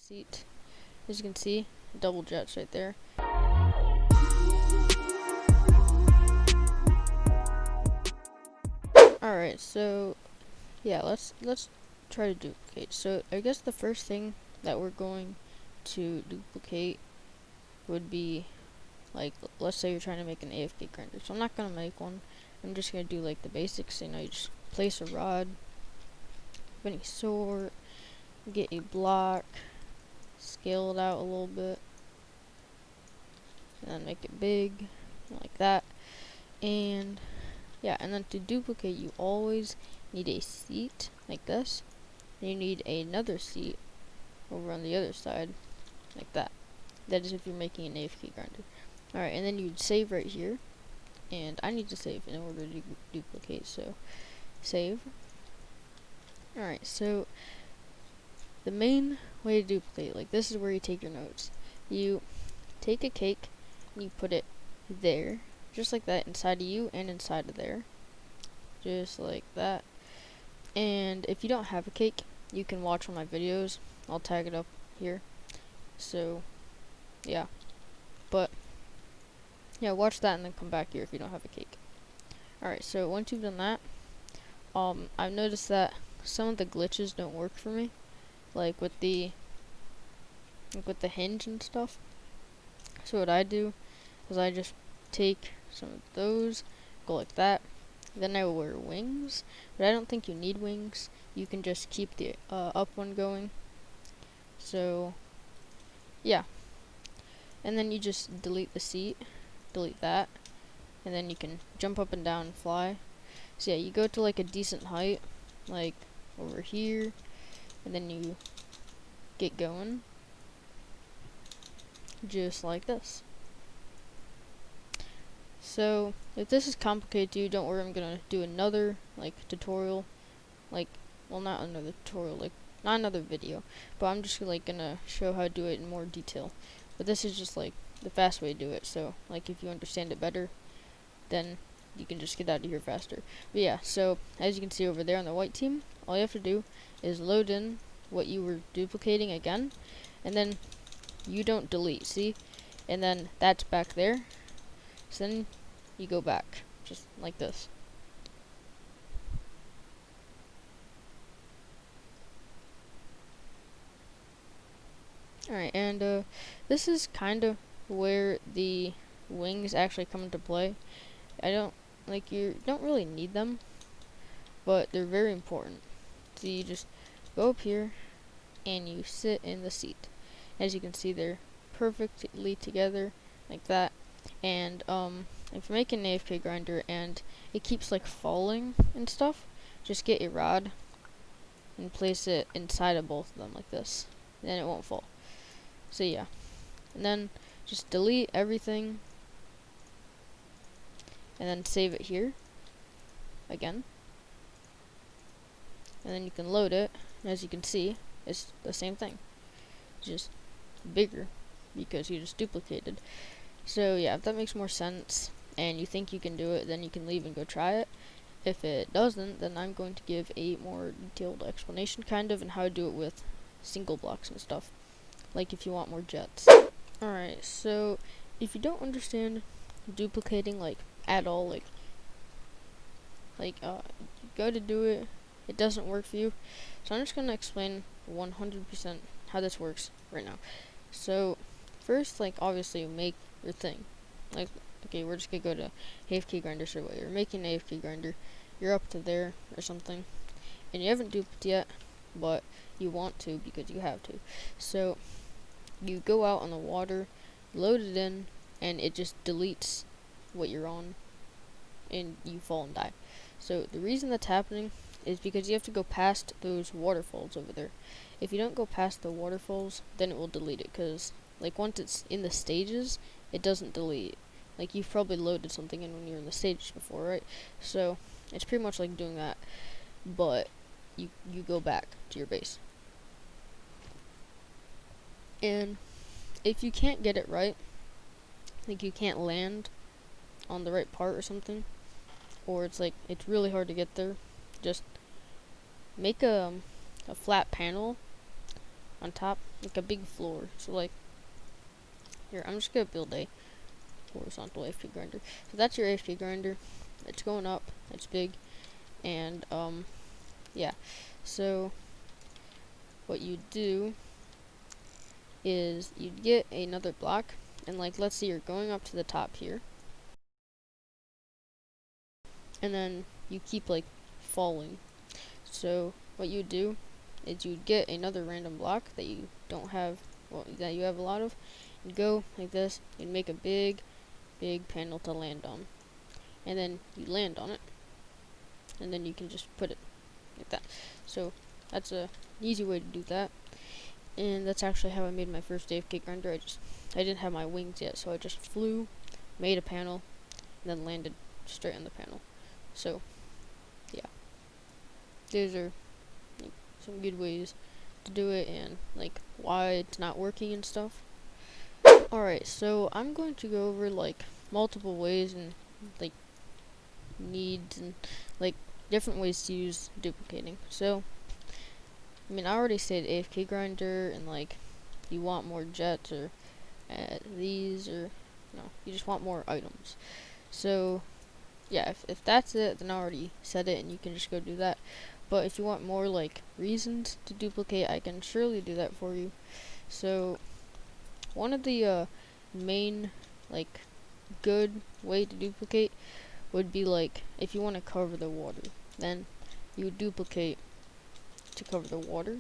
seat. As you can see, double jets right there. Alright, so yeah, let's try to duplicate. So I guess the first thing that we're going to duplicate would be, like, let's say you're trying to make an AFK grinder. So I'm not gonna make one. I'm just gonna do like the basics. You know, you just place a rod of any sort, get a block, scale it out a little bit, and then make it big, like that. And yeah, and then to duplicate, you always need a seat like this. And you need another seat over on the other side, like that. That is if you're making an AFK grinder. Alright, and then you'd save right here. And I need to save in order to duplicate, so save. Alright, so the main way to duplicate, like, this is where you take your notes. You take a cake and you put it there, just like that, inside of you and inside of there, just like that. And if you don't have a cake, you can watch one of my videos. I'll tag it up here. So yeah, but yeah, watch that and then come back here if you don't have a cake. Alright, so once you've done that, I've noticed that some of the glitches don't work for me, like with the hinge and stuff. So what I do is I just take some of those, go like that. Then I will wear wings, but I don't think you need wings. You can just keep the up one going. So yeah, and then you just delete the seat, delete that, and then you can jump up and down and fly. So yeah, you go to like a decent height, like over here, and then you get going, just like this. So if this is complicated to you, don't worry, I'm gonna do another like tutorial, like, well, not another tutorial, like not another video, but I'm just like gonna show how to do it in more detail. But this is just like the fast way to do it, so like if you understand it better, then you can just get out of here faster. But yeah, so as you can see over there on the white team, all you have to do is load in what you were duplicating again, and then you don't delete, see? And then that's back there. So then you go back, just like this. Alright, and this is kind of where the wings actually come into play. You don't really need them, but they're very important. So you just go up here and you sit in the seat. As you can see, they're perfectly together, like that. And if you're making an AFK grinder and it keeps like falling and stuff, just get a rod and place it inside of both of them like this. Then it won't fall. So yeah, and then just delete everything and then save it here again, and then you can load it, and as you can see, it's the same thing, just bigger because you just duplicated. So yeah, if that makes more sense and you think you can do it, then you can leave and go try it. If it doesn't, then I'm going to give a more detailed explanation kind of, and how to do it with single blocks and stuff, like if you want more jets. Alright, so if you don't understand duplicating like at all, you go to do it, it doesn't work for you. So I'm just gonna explain 100% how this works right now. So first, like, obviously make your thing. Like, okay, we're just gonna go to AFK grinder survey. You're making an AFK grinder, you're up to there or something, and you haven't duped yet, but you want to because you have to. So you go out on the water, load it in, and it just deletes what you're on, and you fall and die. So the reason that's happening is because you have to go past those waterfalls over there. If you don't go past the waterfalls, then it will delete it, because like once it's in the stages, it doesn't delete. Like, you've probably loaded something in when you're in the stages before, right? So it's pretty much like doing that, but you go back to your base. And if you can't get it right, like you can't land on the right part or something, or it's like it's really hard to get there, just make a flat panel on top, like a big floor. So like, here, I'm just gonna build a horizontal AFK grinder. So that's your AFK grinder. It's going up. It's big, and yeah. So what you do is you get another block, and like, let's say you're going up to the top here, and then you keep like falling. So what you do is you get another random block that you don't have, well, that you have a lot of, and go like this, and make a big panel to land on, and then you land on it, and then you can just put it like that. So that's a easy way to do that, and that's actually how I made my first AFK grinder. I didn't have my wings yet, so I just flew, made a panel, and then landed straight on the panel. So yeah, those are like some good ways to do it, and like why it's not working and stuff. Alright, so I'm going to go over like multiple ways and like needs and like different ways to use duplicating. So I mean, I already said AFK grinder, and like you want more jets or these, or no, you just want more items. So yeah, if that's it, then I already said it, and you can just go do that. But if you want more like reasons to duplicate, I can surely do that for you. So one of the main like good way to duplicate would be like if you want to cover the water, then you would duplicate to cover the water,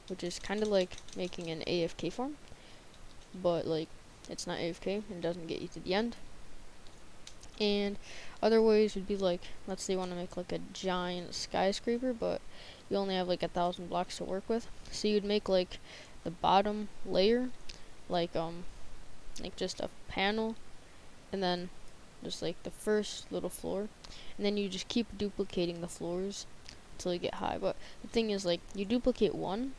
which is kind of like making an AFK farm, but like it's not AFK and doesn't get you to the end. And other ways would be like, let's say you want to make like a giant skyscraper, but you only have like 1,000 blocks to work with. So you'd make like the bottom layer like just a panel, and then just like the first little floor, and then you just keep duplicating the floors until you get high. But the thing is, like, you duplicate one,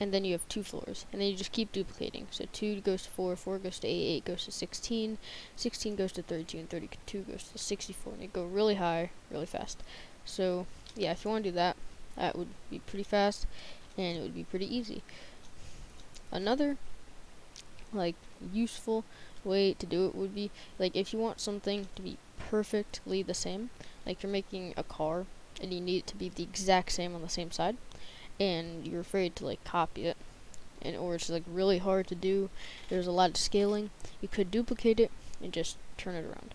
and then you have 2 floors, and then you just keep duplicating. So 2 goes to 4, 4 goes to 8, 8 goes to 16, 16 goes to 32, and 32 goes to 64, and you go really high, really fast. So yeah, if you want to do that, that would be pretty fast, and it would be pretty easy. Another like useful way to do it would be like if you want something to be perfectly the same, like you're making a car and you need it to be the exact same on the same side, and you're afraid to like copy it, and or it's like really hard to do, there's a lot of scaling, you could duplicate it and just turn it around.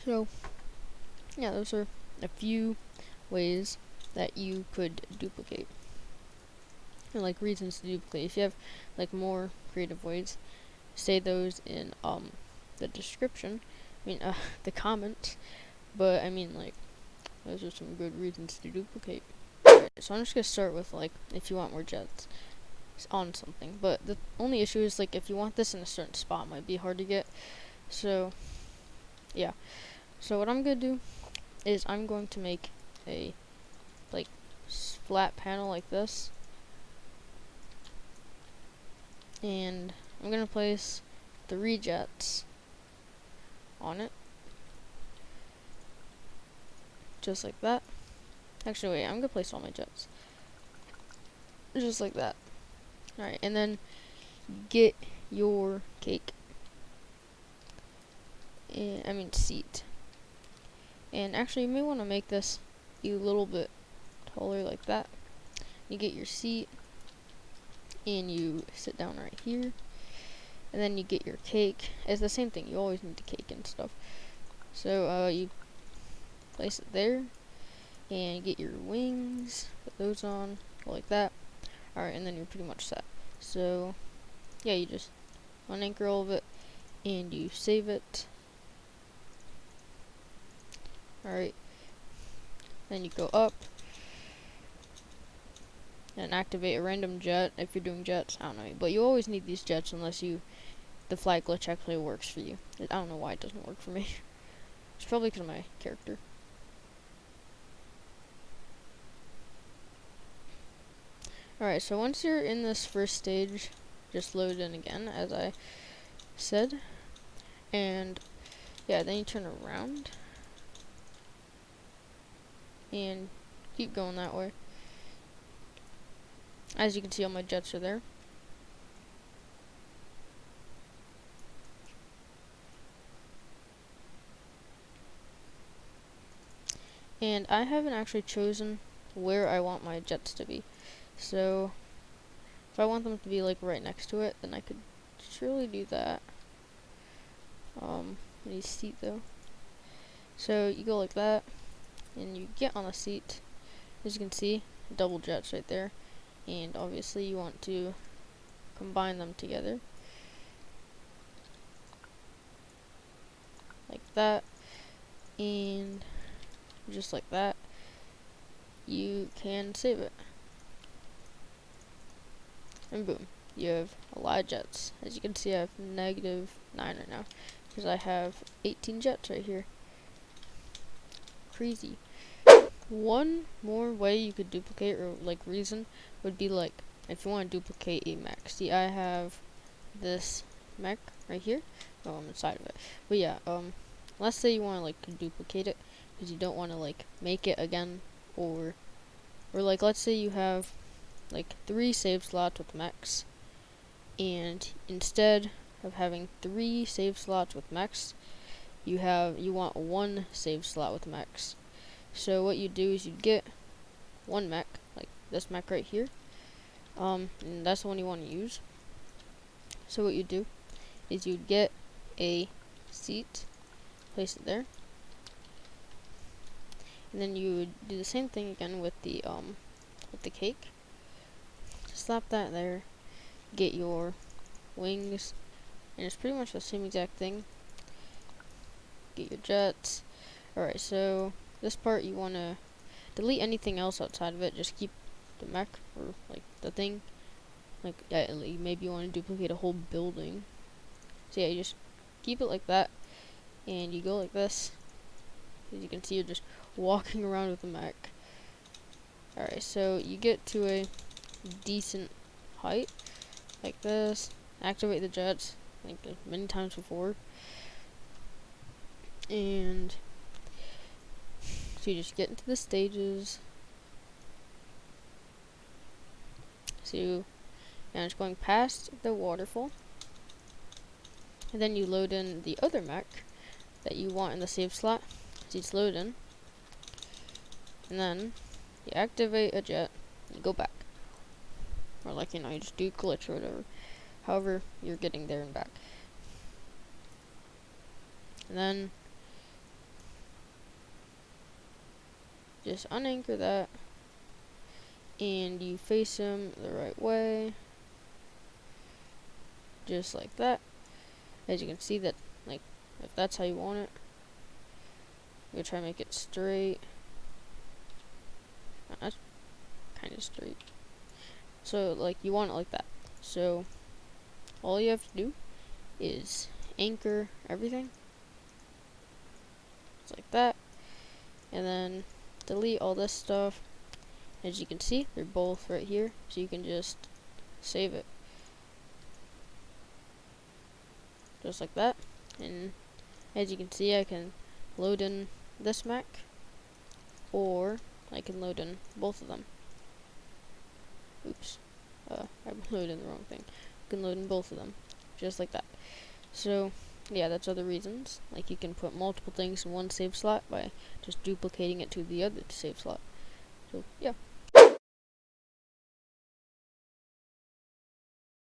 So yeah, those are a few ways that you could duplicate, and like reasons to duplicate. If you have like more creative ways, say those in the description, I mean the comments, but I mean like those are some good reasons to duplicate. Alright, so I'm just gonna start with like if you want more jets on something, but the only issue is like if you want this in a certain spot, it might be hard to get. So yeah, so what I'm gonna do is I'm going to make a like flat panel like this, and I'm gonna place 3 jets on it, just like that. Actually, wait, I'm gonna place all my jets, just like that. Alright, and then get your cake, and I mean seat. And actually, you may want to make this a little bit taller, like that. You get your seat, and you sit down right here, and then you get your cake. It's the same thing, you always need the cake and stuff. So you place it there, and get your wings, put those on, go like that. Alright, and then you're pretty much set. So yeah, you just unanchor all of it, and you save it. Alright, then you go up and activate a random jet if you're doing jets. I don't know, but you always need these jets unless the flag glitch actually works for you. I don't know why it doesn't work for me. It's probably because of my character. Alright, so once you're in this first stage, just load in again, as I said. And yeah, then you turn around and keep going that way. As you can see, all my jets are there. And I haven't actually chosen where I want my jets to be. So if I want them to be like right next to it, then I could surely do that. I need a seat though. So you go like that, and you get on the seat. As you can see, double jets right there. And obviously you want to combine them together. Like that. And just like that, you can save it. And boom, you have a lot of jets. As you can see, I have -9 right now, because I have 18 jets right here. Crazy. One more way you could duplicate, or like reason, would be like, if you want to duplicate a mech. See, I have this mech right here. Oh, I'm inside of it. But yeah, let's say you want to like duplicate it, because you don't want to like make it again, or like let's say you have like 3 save slots with mechs, and instead of having 3 save slots with mechs, you want 1 save slot with mechs. So what you do is you get 1 mech, like this mech right here, and that's the one you want to use. So what you do is you get a seat, place it there, and then you would do the same thing again with the cake. Slap that there, get your wings, and it's pretty much the same exact thing. Get your jets. Alright, so this part you want to delete anything else outside of it. Just keep the mech, or like the thing. Like maybe you want to duplicate a whole building. So yeah, you just keep it like that, and you go like this. As you can see, you're just walking around with the mech. Alright, so you get to a decent height, like this. Activate the jets, like many times before. And so you just get into the stages. So and it's going past the waterfall. And then you load in the other mech that you want in the save slot. So it's load in. And then you activate a jet and go back. Or like, you just do glitch or whatever. However, you're getting there and back. And then just unanchor that, and you face him the right way, just like that. As you can see, that like if that's how you want it, I'm gonna try to make it straight. That's kind of straight. So like you want it like that. So all you have to do is anchor everything. It's like that, and then delete all this stuff. As you can see, they're both right here, so you can just save it. Just like that. And as you can see, I can load in this mech, or I can load in both of them. Oops. I loaded in the wrong thing. You can load in both of them, just like that. So, yeah, that's other reasons. Like, you can put multiple things in one save slot by just duplicating it to the other save slot. So, yeah.